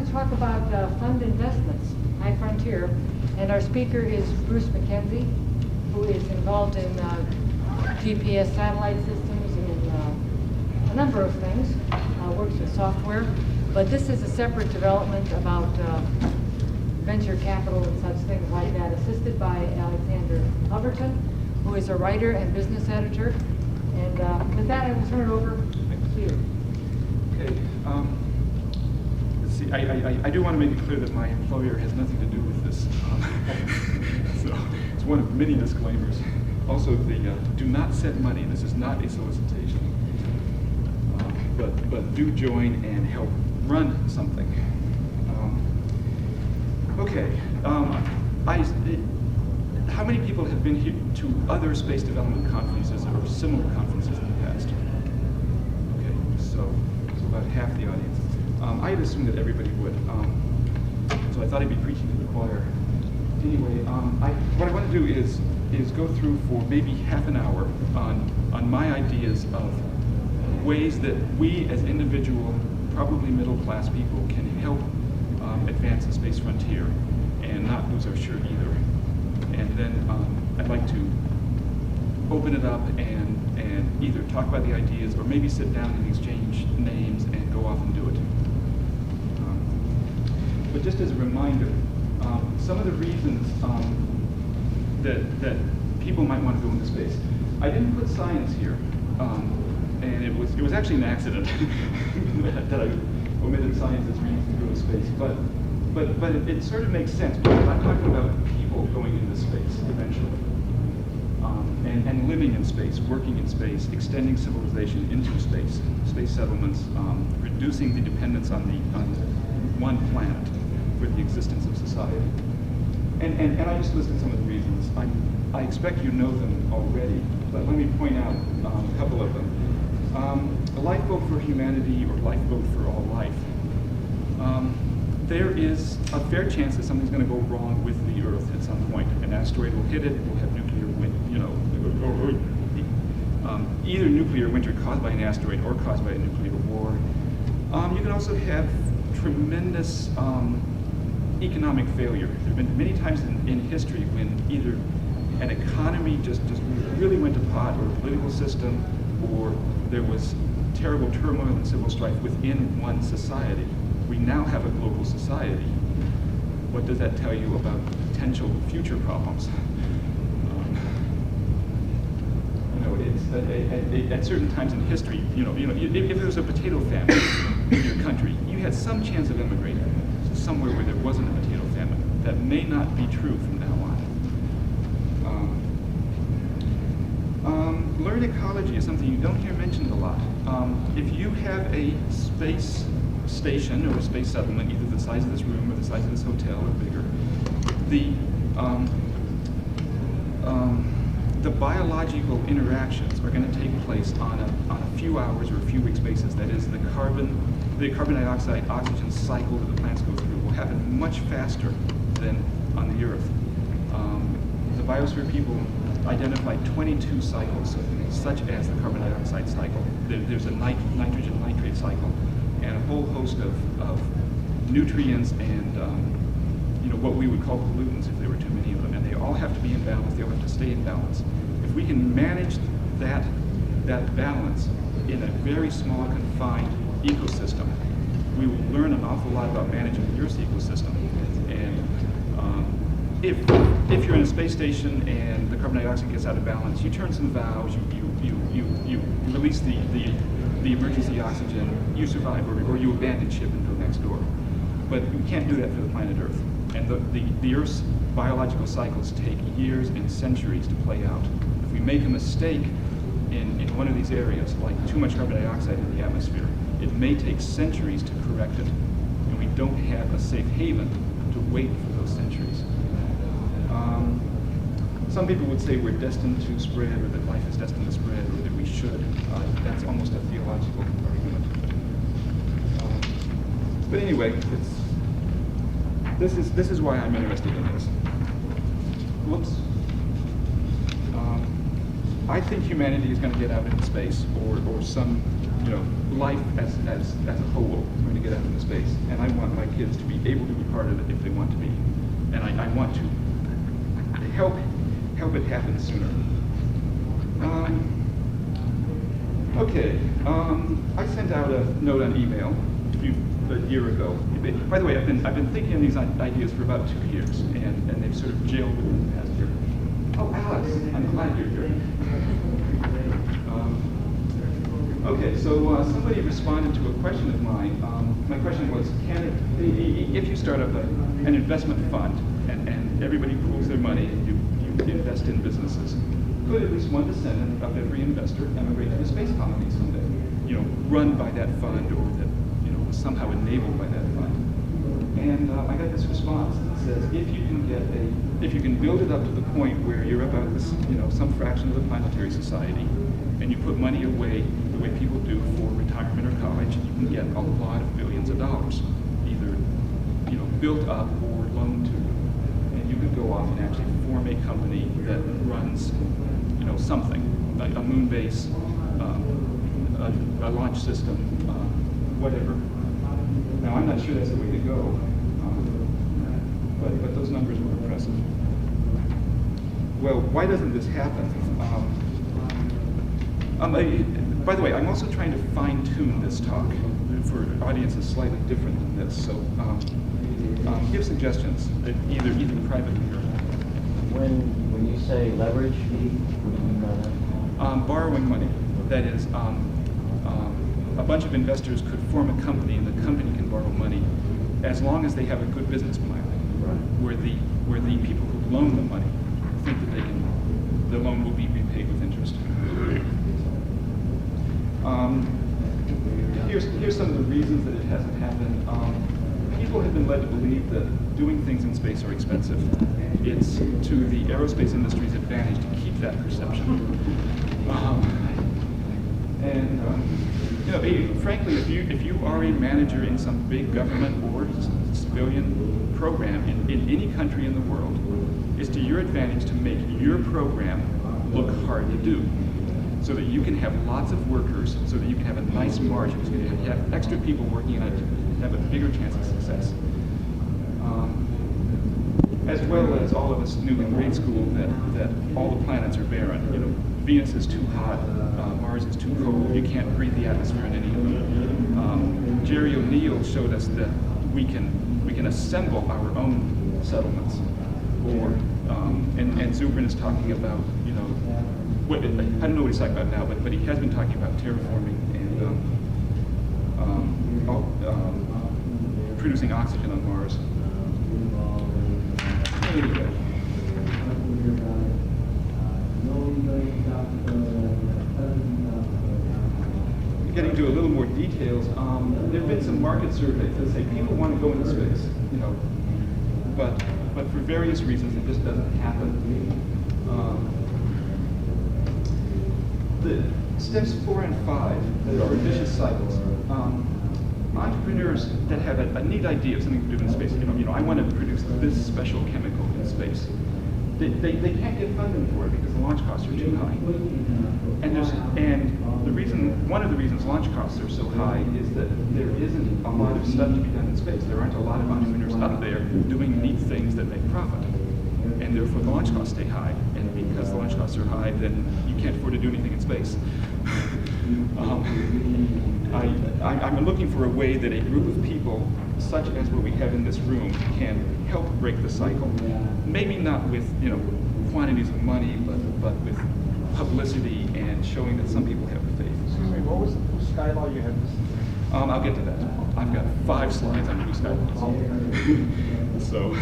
to talk about fund investments, High Frontier, and our speaker is Bruce Mackenzie, who is involved in GPS satellite systems and a number of things, works with software. But this is a separate development about venture capital and such things like that, assisted by Alexander Howerton, who is a writer and business editor. And with that, I will turn it over to you. Okay. Let's see. I do want to make it clear that my employer has nothing to do with this. So it's one of many disclaimers. Also, do not send money. This is not a solicitation. But do join and help run something. Okay. How many people have been here to other space development conferences or similar conferences in the past? Okay, so about half the audience. I had assumed that everybody would. So I thought I'd be preaching to the choir. Anyway, what I want to do is go through for maybe half an hour on my ideas of ways that we as individual, probably middle-class people, can help advance the space frontier and not lose our shirt either. And then I'd like to open it up and either talk about the ideas or maybe sit down and exchange names and go off and do it. But just as a reminder, some of the reasons that people might want to go into space. I didn't put science here, and it was actually an accident that I omitted science as reasons to go to space. But it sort of makes sense because I'm talking about people going into space eventually, and living in space, working in space, extending civilization into space, space settlements, reducing the dependence on one planet for the existence of society. And I just listed some of the reasons. I expect you know them already, but let me point out a couple of them. A lifeboat for humanity or lifeboat for all life. There is a fair chance that something's going to go wrong with the Earth at some point. An asteroid will hit it, we'll have nuclear either nuclear winter caused by an asteroid or caused by a nuclear war. You can also have tremendous economic failure. There have been many times in history when either an economy just really went to pot, or a political system, or there was terrible turmoil and civil strife within one society. We now have a global society. What does that tell you about potential future problems? It's at certain times in history, if there was a potato famine in your country, you had some chance of immigrating somewhere where there wasn't a potato famine. That may not be true from now on. Learned ecology is something you don't hear mentioned a lot. If you have a space station or a space settlement, either the size of this room or the size of this hotel or bigger, the biological interactions are going to take place on a few hours or a few weeks basis. That is, the carbon dioxide oxygen cycle that the plants go through will happen much faster than on the Earth. The biosphere people identified 22 cycles, such as the carbon dioxide cycle. There's a nitrogen nitrate cycle, and a whole host of nutrients and what we would call pollutants if there were too many of them, and they all have to be in balance. They all have to stay in balance. If we can manage that balance in a very small, confined ecosystem, we will learn an awful lot about managing the Earth's ecosystem. And if you're in a space station and the carbon dioxide gets out of balance, you turn some valves, you release the emergency oxygen, you survive, or you abandon ship and go next door. But you can't do that for the planet Earth. And the Earth's biological cycles take years and centuries to play out. If we make a mistake in one of these areas, like too much carbon dioxide in the atmosphere, it may take centuries to correct it. And we don't have a safe haven to wait for those centuries. Some people would say we're destined to spread, or that life is destined to spread, or that we should. That's almost a theological argument. But anyway, this is why I'm interested in this. Whoops. I think humanity is going to get out into space, or some life as a whole is going to get out into space, and I want my kids to be able to be part of it if they want to be, and I want to help it happen sooner. Okay, I sent out a note on email a year ago. By the way, I've been thinking of these ideas for about 2 years, and they've sort of jailed within the past year. Oh, Alex, I'm glad you're here. Okay, so somebody responded to a question of mine. My question was, if you start up an investment fund and everybody pools their money and you invest in businesses, could at least one descendant of every investor emigrate to the space colony someday? Run by that fund, or that somehow enabled by that fund. And I got this response that says, if you can build it up to the point where you're about this, some fraction of the planetary society, and you put money away the way people do for retirement or college, you can get a lot of billions of dollars, either built up or loaned to, and you could go off and actually form a company that runs, something, like a moon base, a launch system, whatever. Now, I'm not sure that's the way to go, but those numbers were impressive. Well, why doesn't this happen? By the way, I'm also trying to fine-tune this talk for audiences slightly different than this, so give suggestions, either privately or... When you say leverage, what do you mean by that? Borrowing money. That is, a bunch of investors could form a company, and the company can borrow money as long as they have a good business plan, where the people who loan the money think that the loan will be repaid with interest. Here's some of the reasons that it hasn't happened. People have been led to believe that doing things in space are expensive. It's to the aerospace industry's advantage to keep that perception. Frankly, if you are a manager in some big government or civilian program in any country in the world, it's to your advantage to make your program look hard to do, so that you can have lots of workers, so that you can have a nice margin, so that you have extra people working on it to have a bigger chance of success. As well as all of us knew in grade school that all the planets are barren. Venus is too hot, Mars is too cold, you can't breathe the atmosphere in any of them. Jerry O'Neill showed us that we can assemble our own settlements. Or, and Zubrin is talking about, I don't know what he's talking about now, but he has been talking about terraforming and producing oxygen on Mars. Anyway. Getting to a little more details, there have been some market surveys that say people want to go into space, but for various reasons it just doesn't happen. The steps 4 and 5 that are vicious cycles. Entrepreneurs that have a neat idea of something to do in space, I want to produce this special chemical in space. They can't get funding for it because the launch costs are too high. And one of the reasons launch costs are so high is that there isn't a lot of stuff to be done in space. There aren't a lot of entrepreneurs out there doing neat things that make profit. And therefore the launch costs stay high. And because the launch costs are high, then you can't afford to do anything in space. I'm looking for a way that a group of people, such as what we have in this room, can help break the cycle. Maybe not with quantities of money, but with publicity and showing that some people have faith. Excuse me, what was the blue sky law you had? I'll get to that. I've got 5 slides on blue sky laws. So,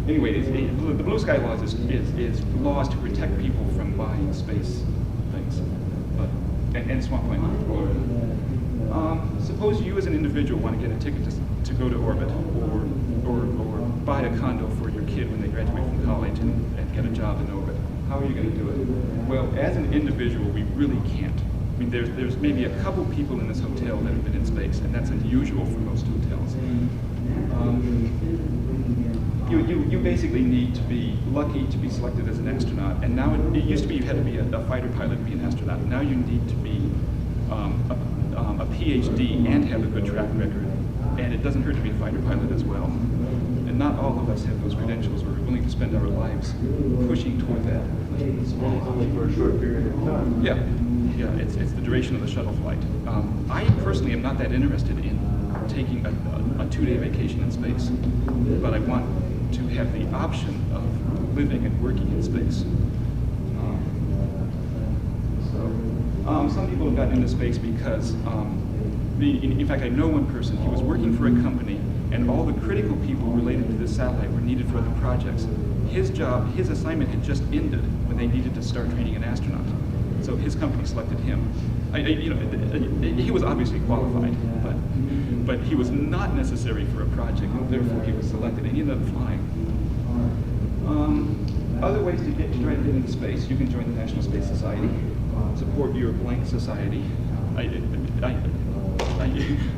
anyway, the blue sky laws is laws to protect people from buying space things, and swamp land. Suppose you as an individual want to get a ticket to go to orbit, or buy a condo for your kid when they graduate from college and get a job in orbit. How are you going to do it? Well, as an individual, we really can't. I mean, there's maybe a couple people in this hotel that have been in space, and that's unusual for most hotels. you basically need to be lucky to be selected as an astronaut. And now it used to be you had to be a fighter pilot to be an astronaut. Now you need to be a PhD and have a good track record. And it doesn't hurt to be a fighter pilot as well. And not all of us have those credentials. We're willing to spend our lives pushing toward that. It's only for a short period of time. Yeah, yeah. It's the duration of the shuttle flight. I personally am not that interested in taking a 2-day vacation in space, but I want to have the option of living and working in space. Some people have gotten into space because, in fact, I know one person. He was working for a company, and all the critical people related to this satellite were needed for other projects. His job, his assignment had just ended when they needed to start training an astronaut. So his company selected him. He was obviously qualified, but he was not necessary for a project, and therefore he was selected, and he ended up flying. Other ways to try to get into space: you can join the National Space Society, support your blank society. I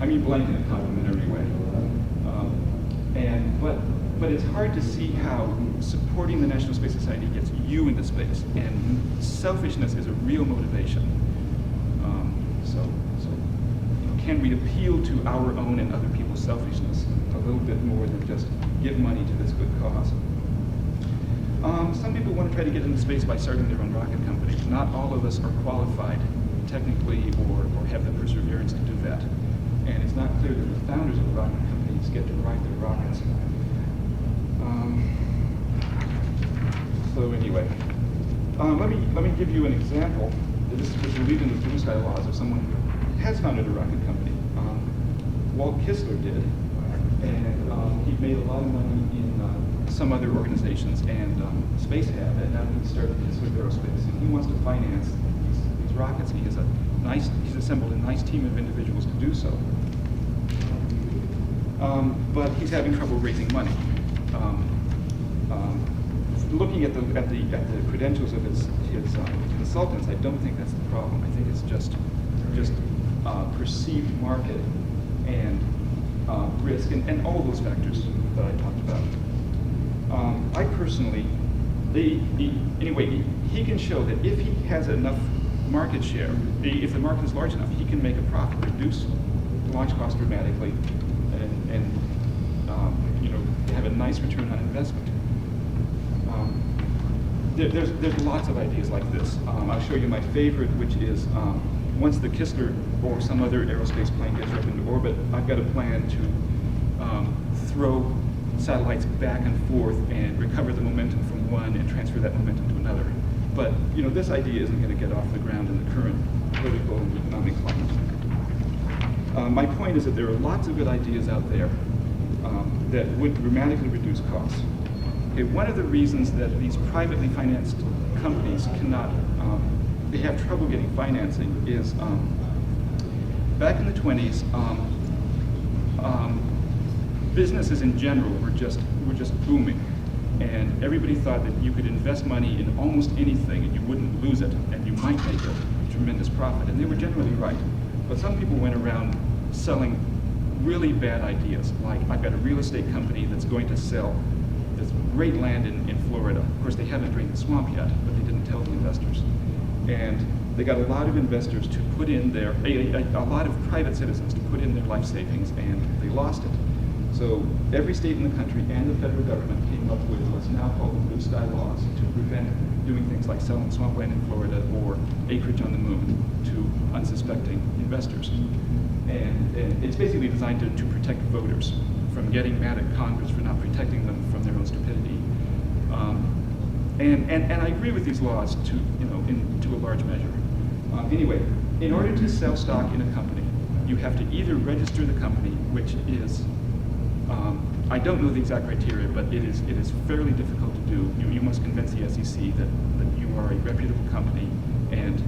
mean blank in a complimentary way. But it's hard to see how supporting the National Space Society gets you into space, and selfishness is a real motivation. Can we appeal to our own and other people's selfishness a little bit more than just give money to this good cause? Some people want to try to get into space by starting their own rocket company. Not all of us are qualified technically or have the perseverance to do that. And it's not clear that the founders of the rocket companies get to ride their rockets. So anyway, let me give you an example. This will lead into the blue sky laws of someone who has founded a rocket company. Walt Kistler did, and he made a lot of money in some other organizations, and Space had, and now he started Kistler Aerospace, and he wants to finance these rockets. He's assembled a nice team of individuals to do so. But he's having trouble raising money. Looking at the credentials of his consultants, I don't think that's the problem. I think it's just perceived market and risk and all those factors that I talked about. I personally, anyway, he can show that if he has enough market share, if the market is large enough, he can make a profit, reduce the launch cost dramatically, and have a nice return on investment. There's lots of ideas like this. I'll show you my favorite, which is once the Kistler or some other aerospace plane gets up into orbit, I've got a plan to throw satellites back and forth and recover the momentum from one and transfer that momentum to another. But this idea isn't going to get off the ground in the current political and economic climate. My point is that there are lots of good ideas out there that would dramatically reduce costs. Okay, one of the reasons that these privately financed companies cannot, they have trouble getting financing is back in the 20s, businesses in general were just booming, and everybody thought that you could invest money in almost anything and you wouldn't lose it, and you might make a tremendous profit, and they were generally right. But some people went around selling really bad ideas, like I've got a real estate company that's going to sell this great land in Florida. Of course, they haven't drained the swamp yet, but they didn't tell the investors. And they got a lot of investors to put in a lot of private citizens to put in their life savings, and they lost it. So every state in the country and the federal government came up with what's now called the blue sky laws to prevent doing things like selling swampland in Florida or acreage on the moon to unsuspecting investors. And it's basically designed to protect voters from getting mad at Congress for not protecting them from their own stupidity. And I agree with these laws to a large measure. Anyway, in order to sell stock in a company, you have to either register the company, which is I don't know the exact criteria, but it is fairly difficult to do. You must convince the SEC that you are a reputable company and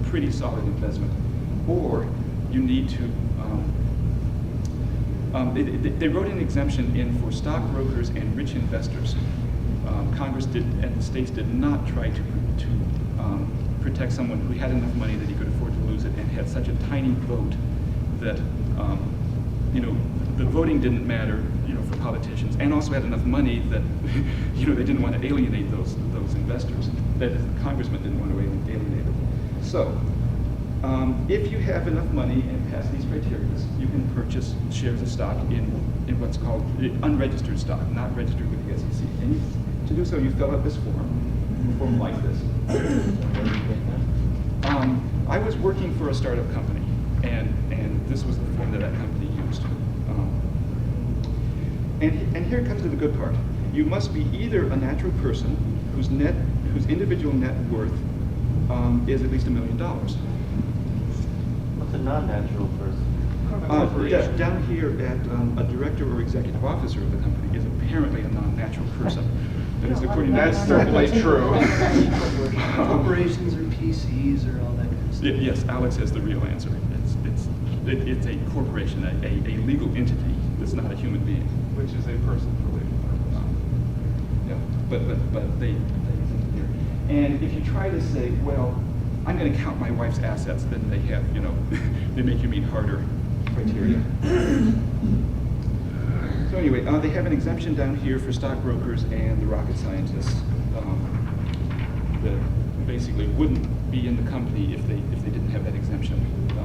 pretty solid investment, or you need to. They wrote an exemption in for stockbrokers and rich investors. Congress did and the states did not try to protect someone who had enough money that he could afford to lose it and had such a tiny vote that the voting didn't matter, for politicians, and also had enough money that, they didn't want to alienate those investors. That is, the congressman didn't want to alienate them. So, if you have enough money and pass these criteria, you can purchase shares of stock in what's called unregistered stock, not registered with the SEC. And to do so, you fill out this form like this. I was working for a startup company, and this was the form that company used. And here comes to the good part. You must be either a natural person whose individual net worth is at least $1 million. What's a non-natural person? Down here at a director or executive officer of the company is apparently a non-natural person. That is according to That's certainly true. Corporations or PCs or all that kind of stuff. Yes, Alex has the real answer. It's a corporation, a legal entity that's not a human being. Which is a person for legal purposes. Yeah, but they here. And if you try to say, well, I'm going to count my wife's assets, then they have, they make you meet harder criteria. So anyway, they have an exemption down here for stockbrokers and the rocket scientists that basically wouldn't be in the company if they didn't have that exemption.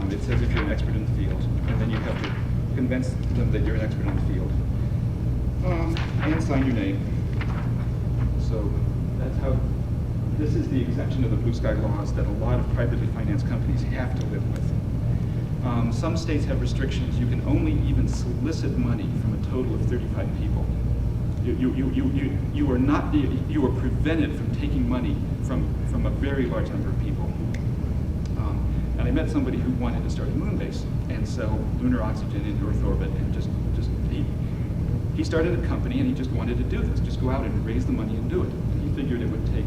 It says if you're an expert in the field, and then you have to convince them that you're an expert in the field, and sign your name. So that's how. This is the exemption of the blue sky laws that a lot of privately financed companies have to live with. Some states have restrictions. You can only even solicit money from a total of 35 people. You are prevented from taking money from a very large number of people. And I met somebody who wanted to start a moon base and sell lunar oxygen in Earth orbit, and he started a company and he just wanted to do this, just go out and raise the money and do it. And he figured it would take,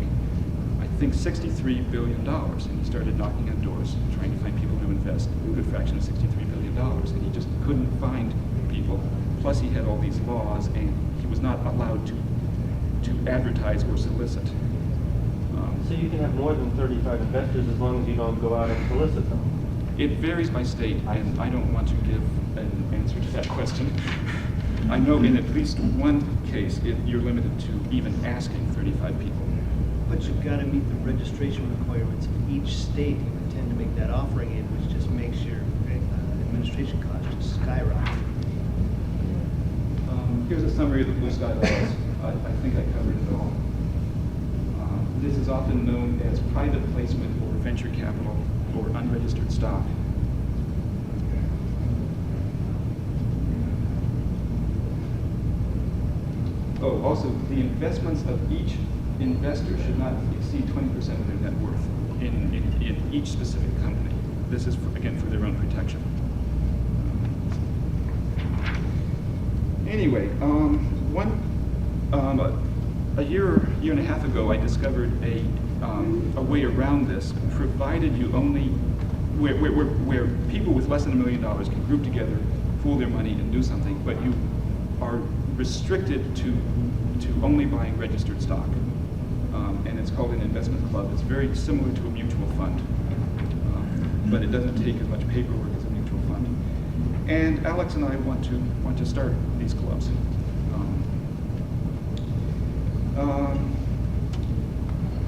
I think, $63 billion, and he started knocking on doors, trying to find people to invest a good fraction of $63 billion, and he just couldn't find people. Plus he had all these laws, and he was not allowed to advertise or solicit. So you can have more than 35 investors as long as you don't go out and solicit them? It varies by state, and I don't want to give an answer to that question. I know in at least one case, you're limited to even asking 35 people. But you've got to meet the registration requirements of each state you intend to make that offering in, which just makes your administration cost just skyrocket. Here's a summary of the blue sky laws. I think I covered it all. This is often known as private placement or venture capital or unregistered stock. Oh, also, the investments of each investor should not exceed 20% of their net worth in each specific company. This is, again, for their own protection. Anyway, a year and a half ago, I discovered a way around this, provided you only, where people with less than $1 million can group together, pool their money, and do something, but you are restricted to only buying registered stock. And it's called an investment club. It's very similar to a mutual fund, but it doesn't take as much paperwork as a mutual fund. And Alex and I want to start these clubs.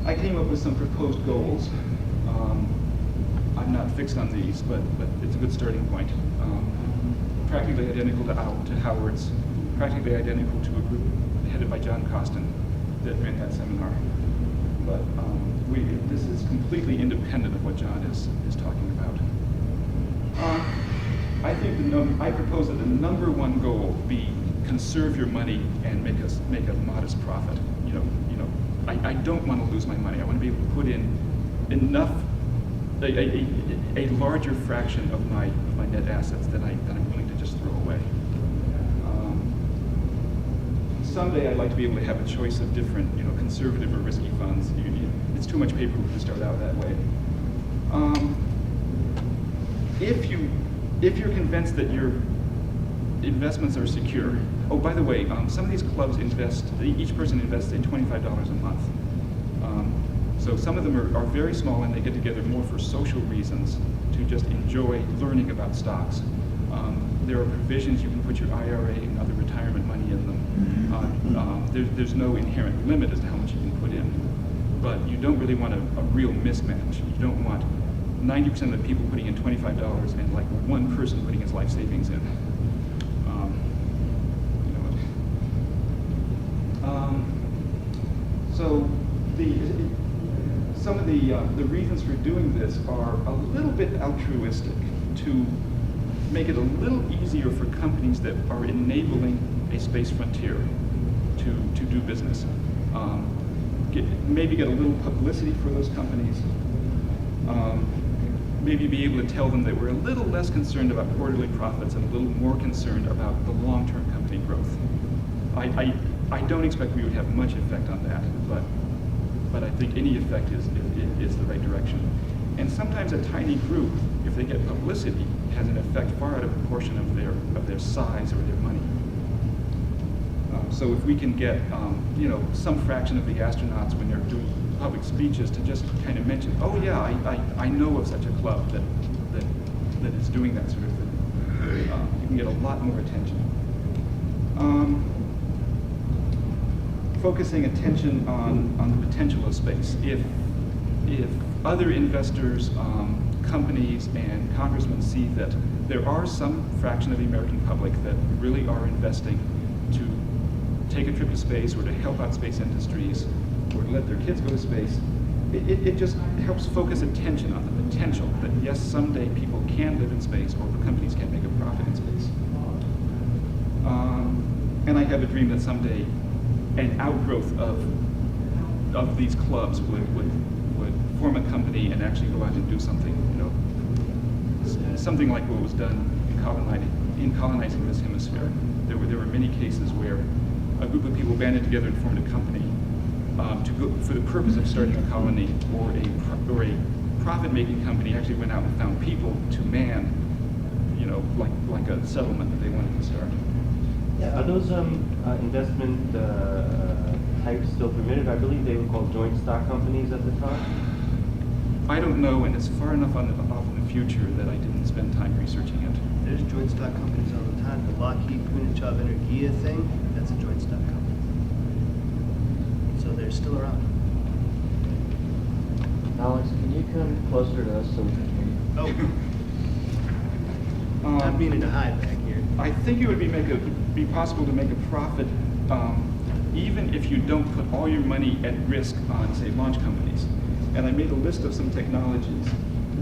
I came up with some proposed goals. I'm not fixed on these, but it's a good starting point. Practically identical to Howard's, practically identical to a group headed by John Costin that ran that seminar. But this is completely independent of what John is talking about. I propose that the number one goal be conserve your money and make a modest profit. I don't want to lose my money. I want to be able to put in enough, a larger fraction of my net assets that I'm willing to just throw away. Someday I'd like to be able to have a choice of different, conservative or risky funds. It's too much paperwork to start out that way. If you're convinced that your investments are secure. Oh, by the way, some of these clubs each person invests in $25 a month. So some of them are very small, and they get together more for social reasons, to just enjoy learning about stocks. There are provisions you can put your IRA and other retirement money in them. There's no inherent limit as to how much you can put in. But you don't really want a real mismatch. You don't want 90% of the people putting in $25 and like one person putting his life savings in. So some of the reasons for doing this are a little bit altruistic, to make it a little easier for companies that are enabling a space frontier to do business. Maybe get a little publicity for those companies. Maybe be able to tell them that we're a little less concerned about quarterly profits and a little more concerned about the long-term company growth. I don't expect we would have much effect on that, but I think any effect is the right direction. And sometimes a tiny group, if they get publicity, has an effect far out of proportion of their size or their money. So if we can get some fraction of the astronauts when they're doing public speeches to just kind of mention, oh yeah, I know of such a club that is doing that sort of thing, you can get a lot more attention. Focusing attention on the potential of space. If other investors, companies, and congressmen see that there are some fraction of the American public that really are investing to take a trip to space or to help out space industries or to let their kids go to space, it just helps focus attention on the potential that yes, someday people can live in space or the companies can make a profit in space. And I have a dream that someday an outgrowth of these clubs would form a company and actually go out and do something, something like what was done in colonizing this hemisphere. There were many cases where a group of people banded together and formed a company for the purpose of starting a colony, or a profit-making company actually went out and found people to man, like a settlement that they wanted to start. Yeah, are those investment types still permitted? I believe they were called joint stock companies at the time. I don't know, and it's far enough off in the future that I didn't spend time researching it. There's joint stock companies all the time. The Lockheed Punjab Energia thing, that's a joint stock company. So they're still around. Alex, can you come closer to us so we can hear you? Oh. Not meaning to hide back here. I think it would be possible to make a profit even if you don't put all your money at risk on, say, launch companies. And I made a list of some technologies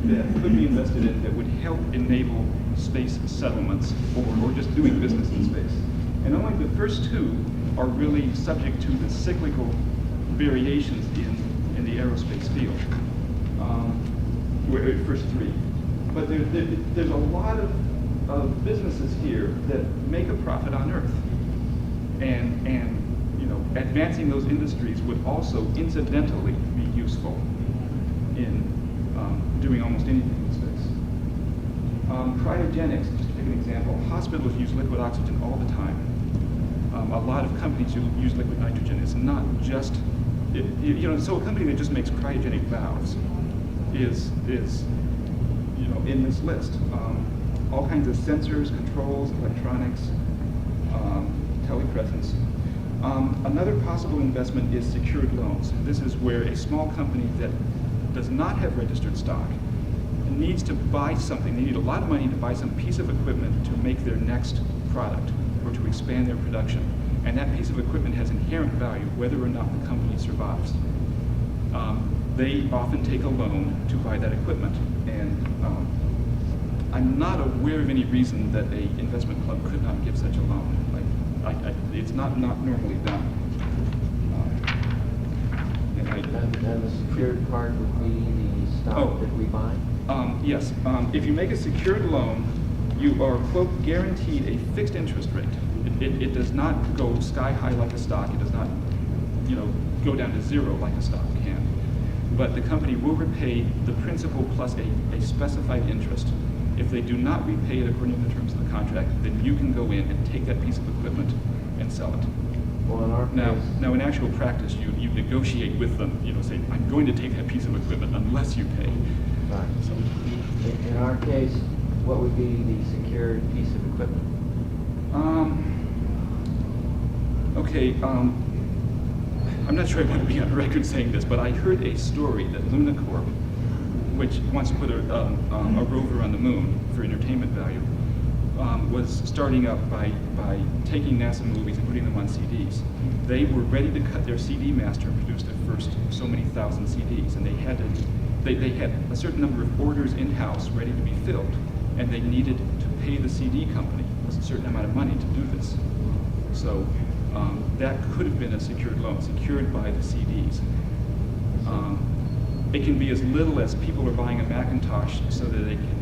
that could be invested in that would help enable space settlements or just doing business in space. And only the first two are really subject to the cyclical variations in the aerospace field. First three. But there's a lot of businesses here that make a profit on Earth. And advancing those industries would also incidentally be useful in doing almost anything in space. Cryogenics, just to pick an example, hospitals use liquid oxygen all the time. A lot of companies use liquid nitrogen. It's not just, so a company that just makes cryogenic valves is in this list. All kinds of sensors, controls, electronics, telepresence. Another possible investment is secured loans. This is where a small company that does not have registered stock needs to buy something. They need a lot of money to buy some piece of equipment to make their next product or to expand their production. And that piece of equipment has inherent value whether or not the company survives. They often take a loan to buy that equipment. And I'm not aware of any reason that a investment club could not give such a loan. It's not normally done. And the secured part would be the stock that we buy? Yes. If you make a secured loan, you are, quote, guaranteed a fixed interest rate. It does not go sky high like a stock. It does not, go down to zero like a stock can. But the company will repay the principal plus a specified interest. If they do not repay it according to the terms of the contract, then you can go in and take that piece of equipment and sell it. Well, in our case, now in actual practice, you negotiate with them, say, I'm going to take that piece of equipment unless you pay. right. So in our case, What would be the secured piece of equipment? Okay, I'm not sure I want to be on record saying this, but I heard a story that Luna Corp, which wants to put a rover on the moon for entertainment value, was starting up by taking NASA movies and putting them on CDs. They were ready to cut their CD master and produce their first so many thousand CDs, and they had a certain number of orders in-house ready to be filled, and they needed to pay the CD company a certain amount of money to do this. So that could have been a secured loan, secured by the CDs. It can be as little as people are buying a Macintosh so that they can,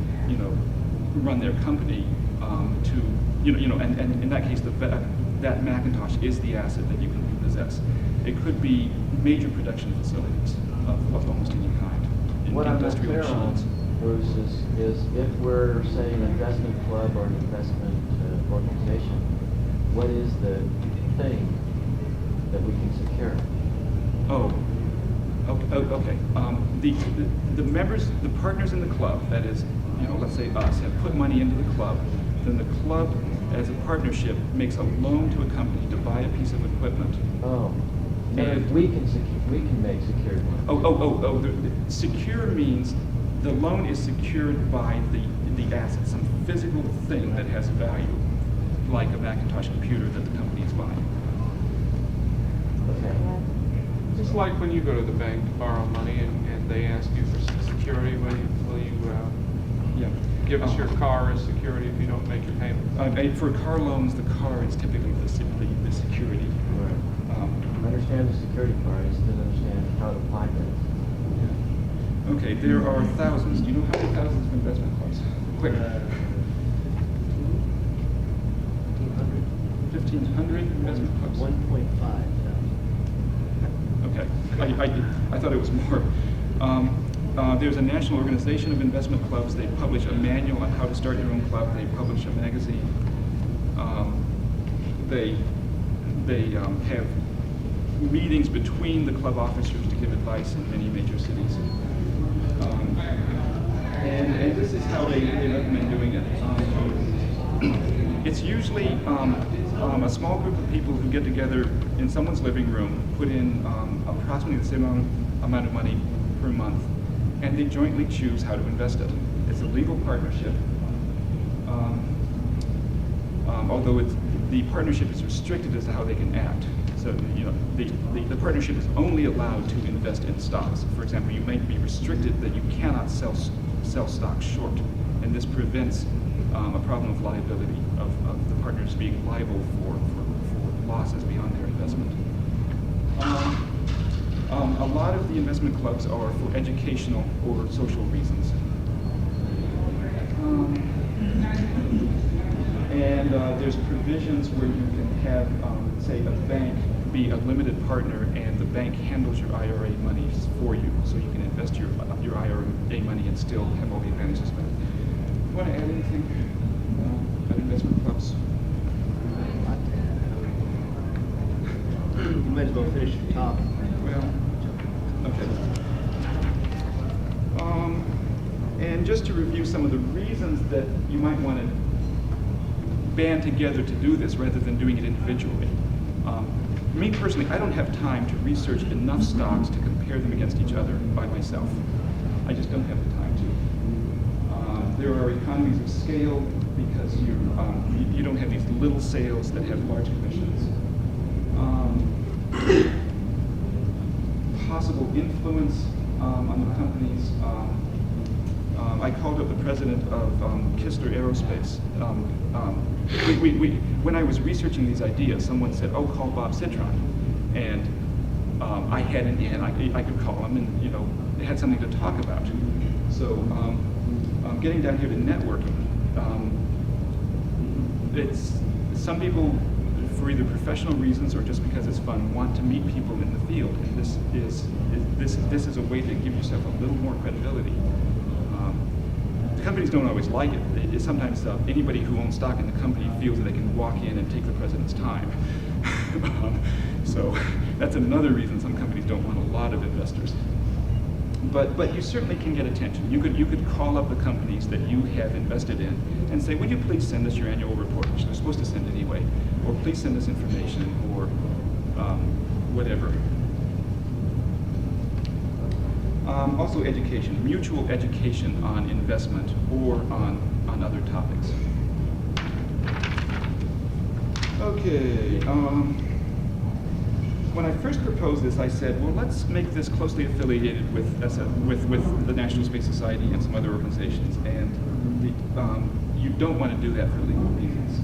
run their company and in that case, that Macintosh is the asset that you can possess. It could be major production facilities of almost any kind. What I'm not industrial clear on, machines. Bruce, is if we're, say, an investment club or an investment organization, what is the thing that we can secure? Okay. The members, the partners in the club, that is, let's say us, have put money into the club. Then the club, as a partnership, makes a loan to a company to buy a piece of equipment. Oh, so And- we can make secured loans. Secure means the loan is secured by the asset, some physical thing that has value, like a Macintosh computer that the company is buying. Okay. Just like when you go to the bank to borrow money and they ask you for some security, will you Yeah. give us your car as security if you don't make your payment? For car loans, the car is typically the security. Right. I understand the security part, I just didn't understand how to apply this. Okay, there are thousands. Do you know how many thousands of investment clubs? Quick. 1,500 investment clubs. 1.5. Okay, I thought it was more. There's a national organization of investment clubs. They publish a manual on how to start your own club. They publish a magazine. They have meetings between the club officers to give advice in many major cities. And this is how they recommend doing it. It's usually a small group of people who get together in someone's living room, put in approximately the same amount of money per month, and they jointly choose how to invest it. It's a legal partnership, although the partnership is restricted as to how they can act. So, the partnership is only allowed to invest in stocks. For example, you may be restricted that you cannot sell stocks short, and this prevents a problem of liability of the partners being liable for losses beyond their investment. A lot of the investment clubs are for educational or social reasons. And there's provisions where you can have, say, a bank be a limited partner, and the bank handles your IRA money for you, so you can invest your IRA money and still have all the advantages of it. You want to add anything about investment clubs? You might as well finish your top. Well, okay. And just to review some of the reasons that you might want to band together to do this rather than doing it individually. Me personally, I don't have time to research enough stocks to compare them against each other by myself. I just don't have the time to. There are economies of scale because you don't have these little sales that have large commissions. Possible influence on the companies. I called up the president of Kistler Aerospace. When I was researching these ideas, someone said, "Oh, call Bob Citron," and I had an in. I could call him, and they had something to talk about. So, getting down here to networking, it's some people, for either professional reasons or just because it's fun, want to meet people in the field, and this is a way to give yourself a little more credibility. The companies don't always like it. Sometimes anybody who owns stock in the company feels that they can walk in and take the president's time. So that's another reason some companies don't want a lot of investors. But you certainly can get attention. You could call up the companies that you have invested in and say, would you please send us your annual report, which they're supposed to send anyway, or please send us information, or whatever. Also education, mutual education on investment or on other topics. Okay. When I first proposed this, I said, well, let's make this closely affiliated with the National Space Society and some other organizations. And you don't want to do that for legal reasons.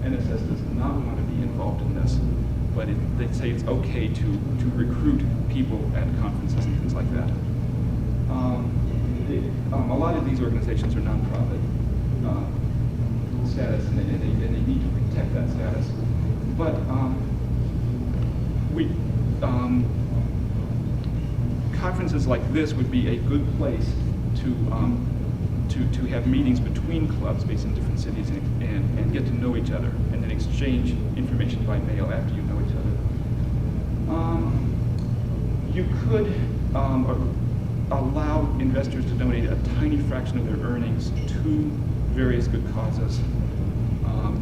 NSS does not want to be involved in this, but they say it's okay to recruit people at conferences and things like that. A lot of these organizations are nonprofit status, and they need to protect that status. But conferences like this would be a good place to have meetings between clubs based in different cities and get to know each other, and then exchange information by mail after you know each other. You could allow investors to donate a tiny fraction of their earnings to various good causes.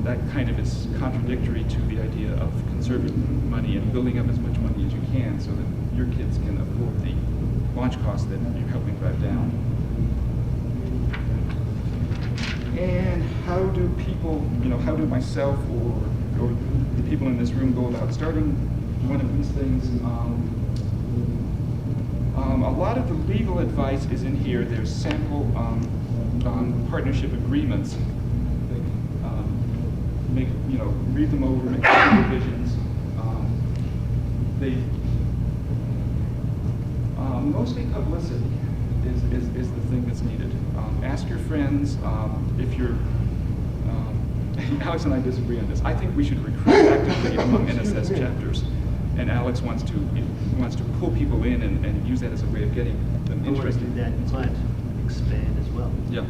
That kind of is contradictory to the idea of conserving money and building up as much money as you can so that your kids can afford the launch costs that you're helping drive down. And how do people, how do myself or the people in this room go about starting one of these things? A lot of the legal advice is in here. There's sample partnership agreements. Read them over, make some revisions. Mostly publicity is the thing that's needed. Ask your friends if you're. Alex and I disagree on this. I think we should recruit actively among NSS chapters, and Alex wants to pull people in and use that as a way of getting them interested. That might expand as well. Yeah.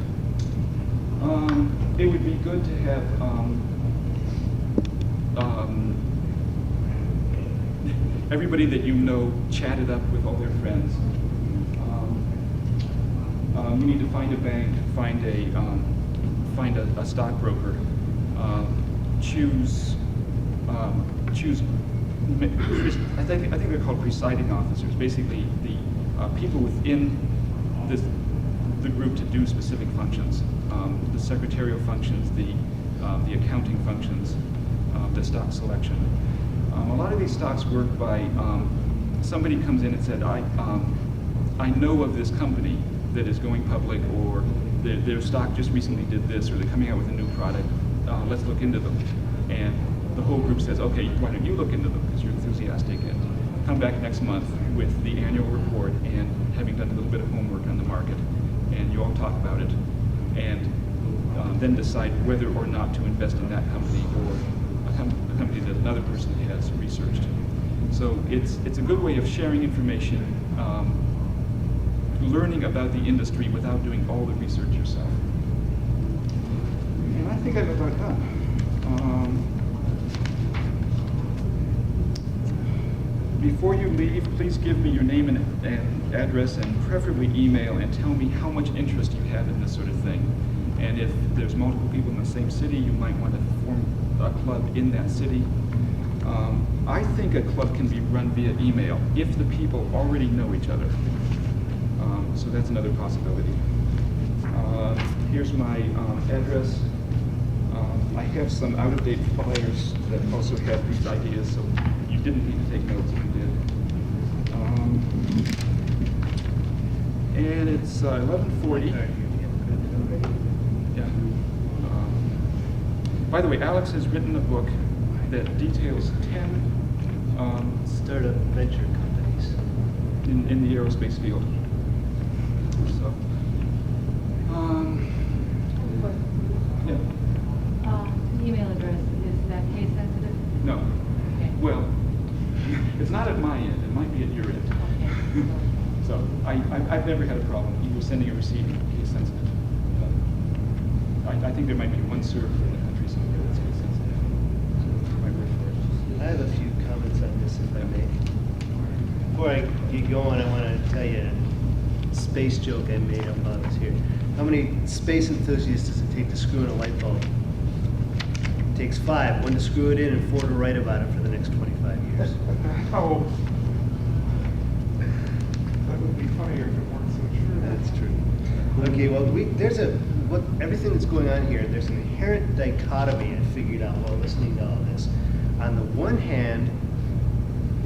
It would be good to have everybody that you know chatted up with all their friends. You need to find a bank, find a stockbroker, choose. I think they're called presiding officers. Basically, the people within the group to do specific functions, the secretarial functions, the accounting functions, the stock selection. A lot of these stocks work by somebody comes in and said, I know of this company that is going public, or their stock just recently did this, or they're coming out with a new product. Let's look into them. And the whole group says, okay, why don't you look into them because you're enthusiastic, and come back next month with the annual report and having done a little bit of homework on the market, and you all talk about it, and then decide whether or not to invest in that company or a company that another person has researched. So it's a good way of sharing information, learning about the industry without doing all the research yourself. And I think I'm about done. Before you leave, please give me your name and address, and preferably email, and tell me how much interest you have in this sort of thing. And if there's multiple people in the same city, you might want to form a club in that city. I think a club can be run via email if the people already know each other. So that's another possibility. Here's my address. I have some out-of-date flyers that also have these ideas, so you didn't need to take notes if you did. And it's 11:40. Yeah. By the way, Alex has written a book that details 10 Startup venture companies. in the aerospace field. So, yeah. Email address, is that case sensitive? No. Okay. Well, it's not at my end. It might be at your end. Okay. So I've never had a problem either sending or receiving case sensitive. I think there might be one server in the country somewhere that's case sensitive. So my word for it. I have a few comments on this, if I may. before I get going, I want to tell you a space joke I made up while I was here. How many space enthusiasts does it take to screw in a light bulb? It takes 5, 1 to screw it in and 4 to write about it for the next 25 years. Oh. That would be funnier if it weren't so true. That's true. Okay, well, everything that's going on here, there's an inherent dichotomy I figured out while listening to all this. On the one hand,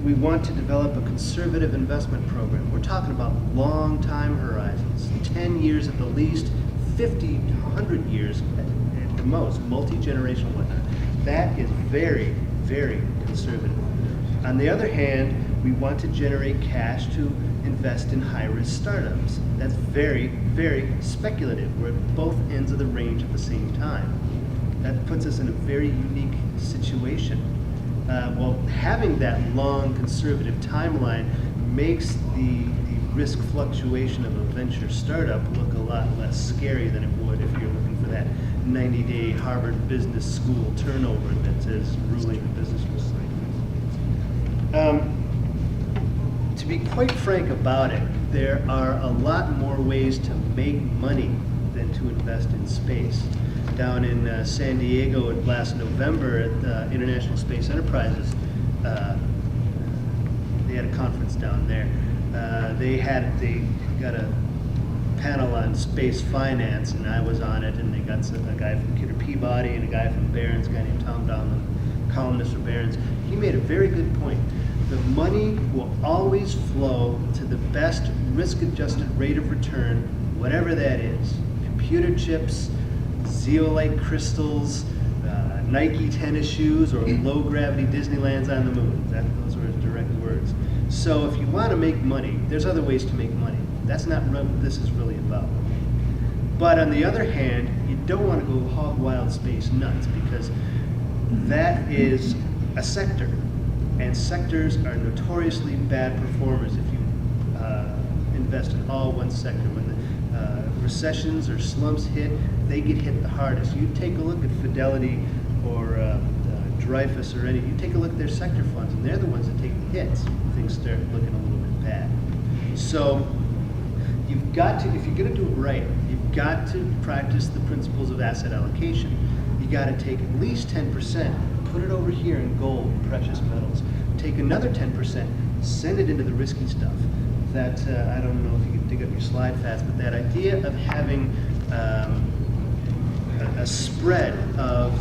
we want to develop a conservative investment program. We're talking about long time horizons, 10 years at the least, 50, 100 years at the most, multi-generational whatnot. That is very, very conservative. On the other hand, we want to generate cash to invest in high-risk startups. That's very, very speculative. We're at both ends of the range at the same time. That puts us in a very unique situation. Well, having that long conservative timeline makes the risk fluctuation of a venture startup look a lot less scary than it would if you're looking for that 90-day Harvard Business School turnover that is ruling the business world. To be quite frank about it, there are a lot more ways to make money than to invest in space. Down in San Diego last November at International Space Enterprises, they had a conference down there. They got a panel on space finance, and I was on it, and they got a guy from Kidder Peabody and a guy from Barron's, a guy named Tom Donlan, columnist for Barron's. He made a very good point. The money will always flow to the best risk-adjusted rate of return, whatever that is. Computer chips, zeolite crystals, Nike tennis shoes, or low-gravity Disneylands on the moon. Those were his direct words. So if you want to make money, there's other ways to make money. That's not what this is really about. But on the other hand, you don't want to go hog wild space nuts, because that is a sector. And sectors are notoriously bad performers if you invest in all one sector. When the recessions or slumps hit, they get hit the hardest. You take a look at Fidelity or Dreyfus or any, you take a look at their sector funds, and they're the ones that take the hits when things start looking a little bit bad. So you've got to, if you're going to do it right, you've got to practice the principles of asset allocation. You got to take at least 10%, put it over here in gold and precious metals. Take another 10%, send it into the risky stuff. That, I don't know if you can dig up your slide fast, but that idea of having a spread of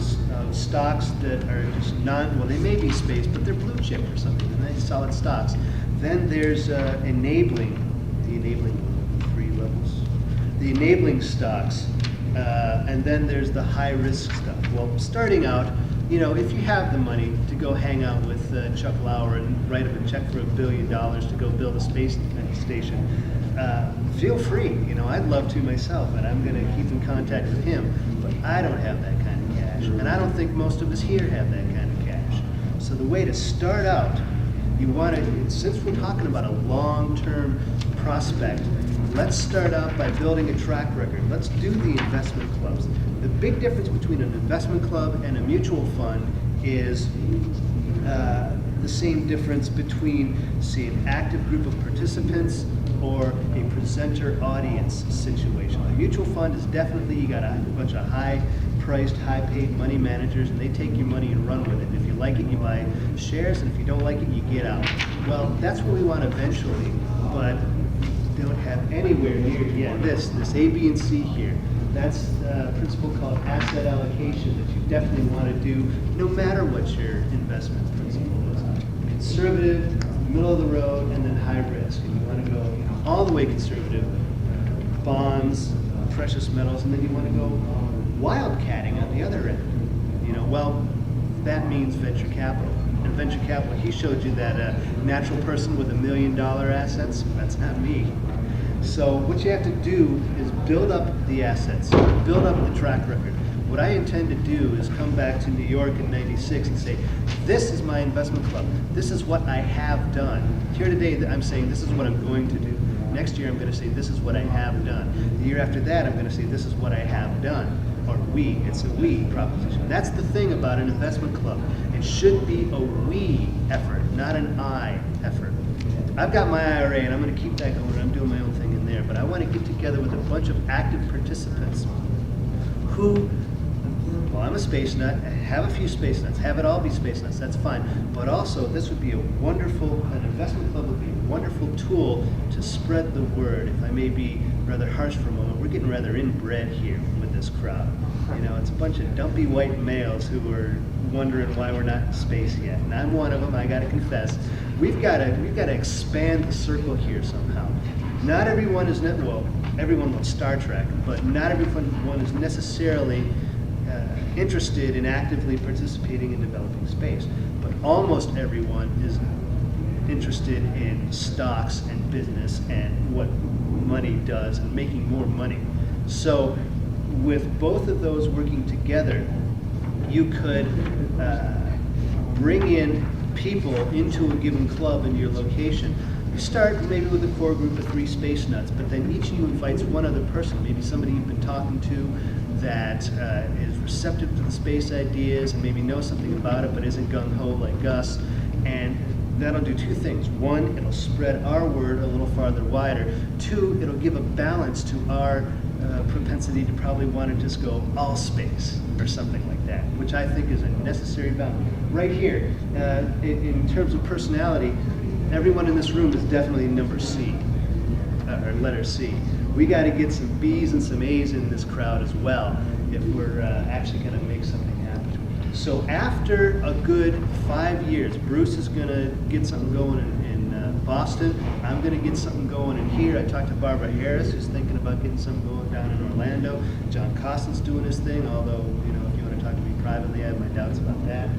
stocks that are just well, they may be space, but they're blue chip or something, and they're solid stocks. Then there's the enabling 3 levels, the enabling stocks, and then there's the high risk stuff. Well, starting out, you know, if you have the money to go hang out with Chuck Lauer and write him a check for $1 billion to go build a space station, feel free. You know, I'd love to myself, and I'm going to keep in contact with him. But I don't have that kind of cash, and I don't think most of us here have that kind of cash. So the way to start out, you want to, since we're talking about a long-term prospect, let's start out by building a track record. Let's do the investment clubs. The big difference between an investment club and a mutual fund is the same difference between, say, an active group of participants or a presenter audience situation. A mutual fund is definitely, you got a bunch of high-priced, high-paid money managers, and they take your money and run with it. If you like it, you buy shares, and if you don't like it, you get out. Well, that's what we want eventually, but don't have anywhere near this A, B, and C here. That's a principle called asset allocation that you definitely want to do no matter what your investment principle is. Conservative, middle of the road, and then high risk. And you want to go all the way conservative, bonds, precious metals, and then you want to go wildcatting on the other end. You know, well, that means venture capital. And venture capital, he showed you that natural person with $1 million assets. That's not me. So what you have to do is build up the assets, build up the track record. What I intend to do is come back to New York in '96 and say, this is my investment club. This is what I have done. Here today, I'm saying this is what I'm going to do. Next year, I'm going to say this is what I have done. The year after that, I'm going to say this is what I have done. Or we, it's a we proposition. That's the thing about an investment club. It should be a we effort, not an I effort. I've got my IRA and I'm going to keep that going. I'm doing my own thing in there, but I want to get together with a bunch of active participants who, well, I'm a space nut, have a few space nuts, have it all be space nuts, that's fine. But also, this would be an investment club would be a wonderful tool to spread the word. If I may be rather harsh for a moment, we're getting rather inbred here with this crowd. You know, it's a bunch of dumpy white males who are wondering why we're not in space yet. And I'm one of them, I gotta confess. We've gotta expand the circle here somehow. Not everyone is, well, everyone loves Star Trek, but not everyone is necessarily interested in actively participating in developing space. But almost everyone is interested in stocks and business and what money does and making more money. So with both of those working together, you could bring in people into a given club in your location. You start maybe with a core group of 3 space nuts, but then each of you invites one other person, maybe somebody you've been talking to that is receptive to the space ideas and maybe knows something about it but isn't gung-ho like us. And that'll do 2 things. 1, it'll spread our word a little farther wider. 2, it'll give a balance to our propensity to probably want to just go all space or something like that, which I think is a necessary balance. Right here, in terms of personality, everyone in this room is definitely number C, or letter C. We got to get some B's and some A's in this crowd as well if we're actually going to make something happen. So after a good 5 years, Bruce is going to get something going in Boston. I'm going to get something going in here. I talked to Barbara Harris, who's thinking about getting something going down in Orlando. John Costin's doing his thing, although, you know, if you want to talk to me privately, I have my doubts about that.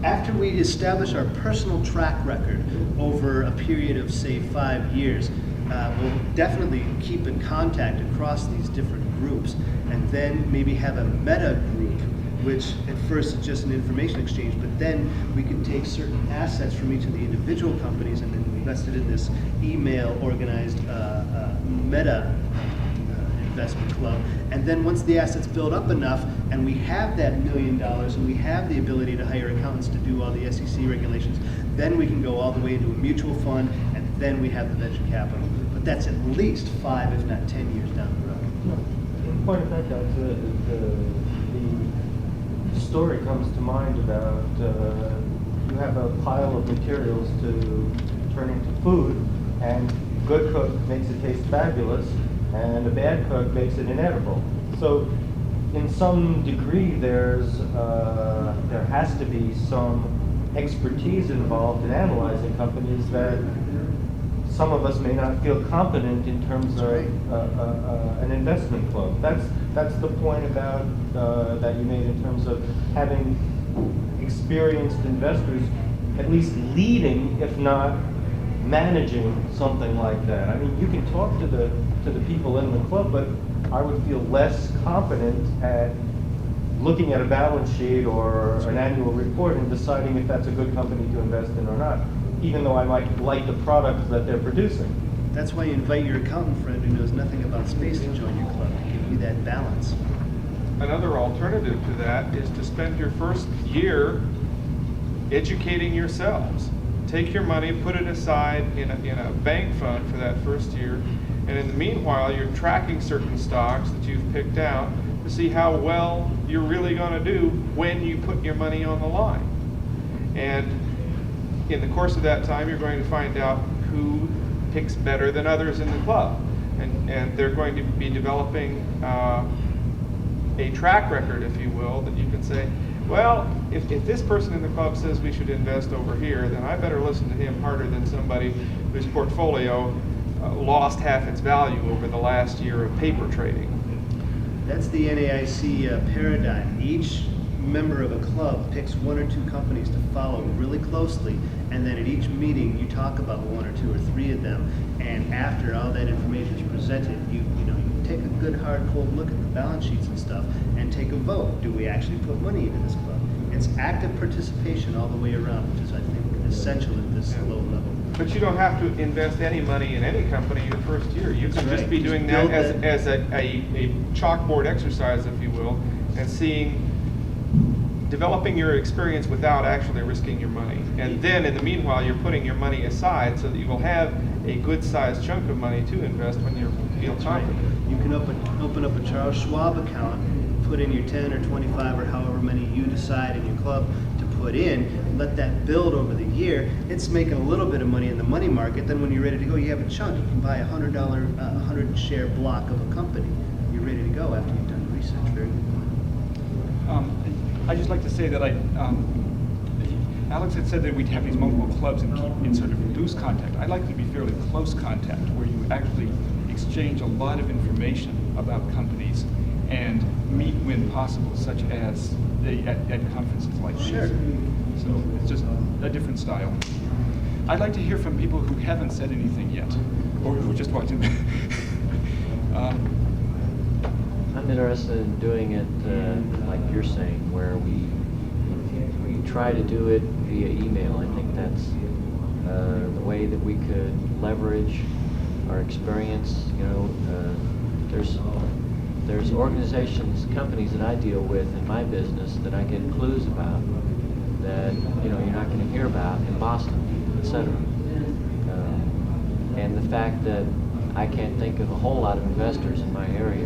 After we establish our personal track record over a period of, say, 5 years, we'll definitely keep in contact across these different groups, and then maybe have a meta group, which at first is just an information exchange, but then we can take certain assets from each of the individual companies and then invest it in this email organized meta investment club. And then once the assets build up enough and we have that $1 million and we have the ability to hire accountants to do all the SEC regulations, then we can go all the way into a mutual fund, and then we have the venture capital. But that's at least 5, if not 10 years down the road. In point of fact, Alex, the story comes to mind about you have a pile of materials to turn into food, and a good cook makes it taste fabulous, and a bad cook makes it inedible. So in some degree there has to be some expertise involved in analyzing companies that some of us may not feel competent in terms of an investment club. That's the point about that you made in terms of having experienced investors at least leading, if not managing something like that. I mean, you can talk to the people in the club, but I would feel less confident at looking at a balance sheet or an annual report and deciding if that's a good company to invest in or not, even though I might like the products that they're producing. That's why you invite your accountant friend who knows nothing about space to join your club, to give you that balance. Another alternative to that is to spend your first year educating yourselves. Take your money, put it aside in a bank fund for that first year, and in the meanwhile, you're tracking certain stocks that you've picked out to see how well you're really going to do when you put your money on the line. And in the course of that time, you're going to find out who picks better than others in the club. And they're going to be developing a track record, if you will, that you can say, well, if this person in the club says we should invest over here, then I better listen to him harder than somebody whose portfolio lost half its value over the last year of paper trading. That's the NAIC paradigm. Each member of a club picks 1 or 2 companies to follow really closely, and then at each meeting you talk about 1 or 2 or 3 of them, and after all that information is presented, you take a good hard cold look at the balance sheets and stuff and take a vote. Do we actually put money into this club? It's active participation all the way around, which is, I think, essential at this low level. But you don't have to invest any money in any company the first year. You can just be doing Just that build as a chalkboard exercise, if you will, and seeing developing your experience without actually risking your money. And then in the meanwhile, you're putting your money aside so that you will have a good sized chunk of money to invest when you feel That's right. confident. You can open up a Charles Schwab account, put in your 10 or 25 or however many you decide in your club to put in, let that build over the year. It's making a little bit of money in the money market. Then when you're ready to go, you have a chunk. You can buy a $100, 100 share block of a company. You're ready to go after you've done the research. Very good point. I'd just like to say that Alex had said that we'd have these multiple clubs and keep in sort of loose contact. I'd like to be fairly close contact, where you actually exchange a lot of information about companies and meet when possible, such as at conferences like Sure. these. So it's just a different style. I'd like to hear from people who haven't said anything yet, or who are just watching. I'm interested in doing it like you're saying, where we try to do it via email. I think that's the way that we could leverage our experience. You know, there's organizations, companies that I deal with in my business that I get clues about that you're not going to hear about in Boston, etc. And the fact that I can't think of a whole lot of investors in my area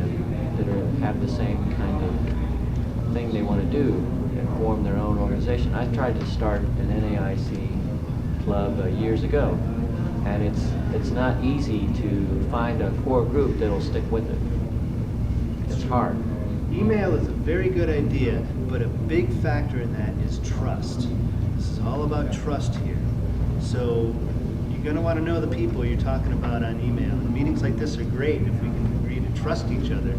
that have the same kind of thing they want to do and form their own organization. I tried to start an NAIC club years ago, and it's not easy to find a core group that'll stick with it. It's hard. Email is a very good idea, but a big factor in that is trust. This is all about trust here. So you're going to want to know the people you're talking about on email. And meetings like this are great. If we can agree to trust each other,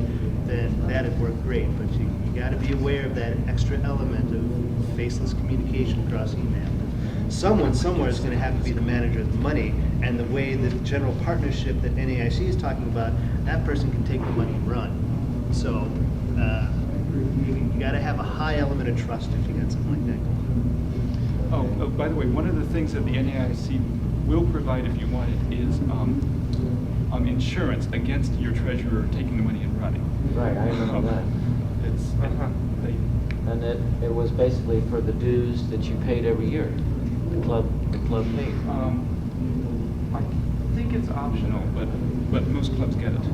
then that'd work great. But you got to be aware of that extra element of faceless communication across email. Someone somewhere is going to have to be the manager of the money, and the way the general partnership that NAIC is talking about, that person can take the money and run. So you got to have a high element of trust if you got something like that going on. Oh, by the way, one of the things that the NAIC will provide if you want it is insurance against your treasurer taking the money and running. Right, I remember that. And it was basically for the dues that you paid every year. The club paid. I think it's optional, but most clubs get it.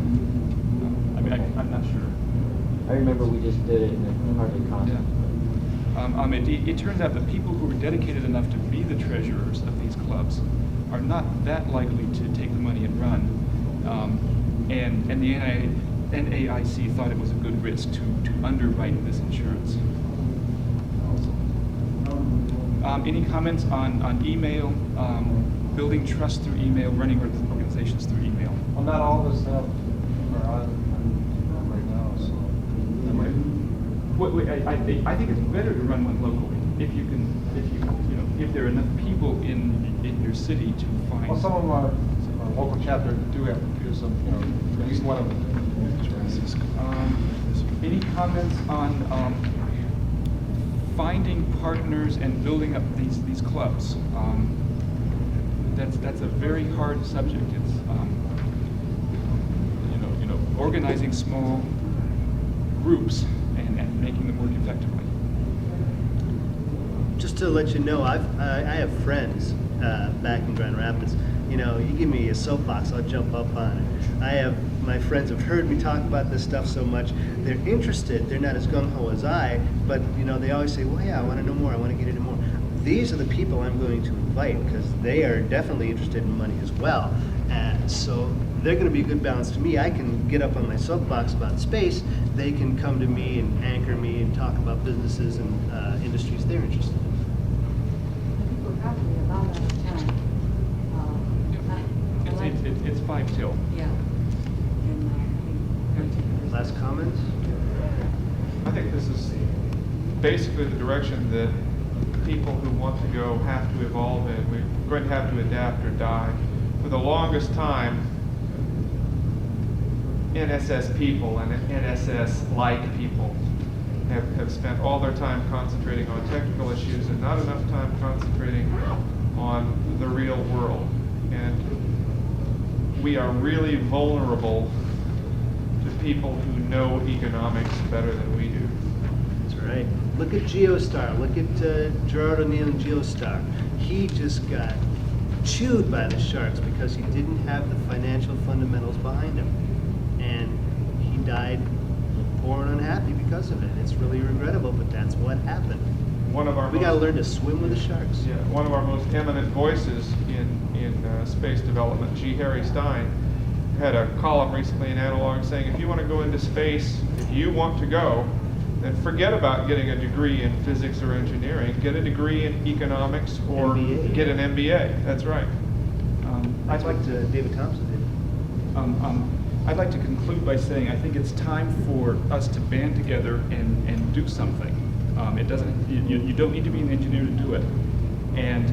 I'm not sure. I remember we just did it and it hardly cost us. It turns out that people who are dedicated enough to be the treasurers of these clubs are not that likely to take the money and run. And the NAIC thought it was a good risk to underwrite this insurance. Any comments on email, building trust through email, running organizations through email? Well, not all of us are on right now, so. I think it's better to run one locally if there are enough people in your city to find. Well, some of our local chapter do have computers, at least one of them. Any comments on finding partners and building up these clubs? That's a very hard subject. It's organizing small groups and making them work effectively. Just to let you know, I have friends back in Grand Rapids. You give me a soapbox, I'll jump up on it. My friends have heard me talk about this stuff so much, they're interested. They're not as gung-ho as I, but they always say, well, yeah, I want to know more, I want to get into more. These are the people I'm going to invite because they are definitely interested in money as well. And so they're going to be a good balance to me. I can get up on my soapbox about space. They can come to me and anchor me and talk about businesses and industries they're interested in. We're probably about out of time. It's 5 till. Yeah. And, Last comments? I think this is basically the direction that people who want to go have to evolve in. We're going to have to adapt or die. For the longest time, NSS people and NSS-like people have spent all their time concentrating on technical issues and not enough time concentrating on the real world. And we are really vulnerable to people who know economics better than we do. That's right. Look at Geostar. Look at Gerard O'Neill and Geostar. He just got chewed by the sharks because he didn't have the financial fundamentals behind him, and he died poor and unhappy because of it. It's really regrettable, but that's what happened. One of our We got to most- learn to swim with the sharks. Yeah, one of our most eminent voices in space development, G. Harry Stein, had a column recently in Analog saying, if you want to go into space, if you want to go, then forget about getting a degree in physics or engineering. Get a degree in economics or MBA. get an MBA. That's right. That's what David Thompson did. I'd like to conclude by saying I think it's time for us to band together and do something. It doesn't. You don't need to be an engineer to do it, and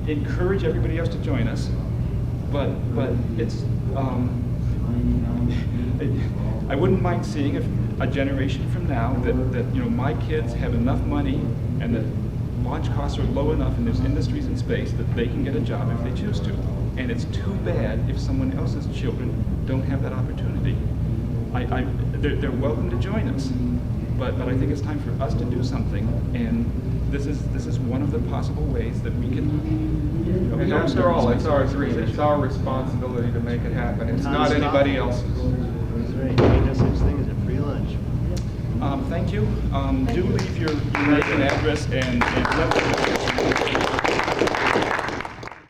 encourage everybody else to join us. But it's. I wouldn't mind seeing if a generation from now that my kids have enough money and that launch costs are low enough and there's industries in space that they can get a job if they choose to. And it's too bad if someone else's children don't have that opportunity. They're welcome to join us, but I think it's time for us to do something. And this is one of the possible ways that we can. And after all, it's our dream. It's our responsibility to make it happen. It's Tom not Stock. anybody else's. That's right. Ain't no such thing as a free lunch. Thank you. Do leave your name and address and let us know.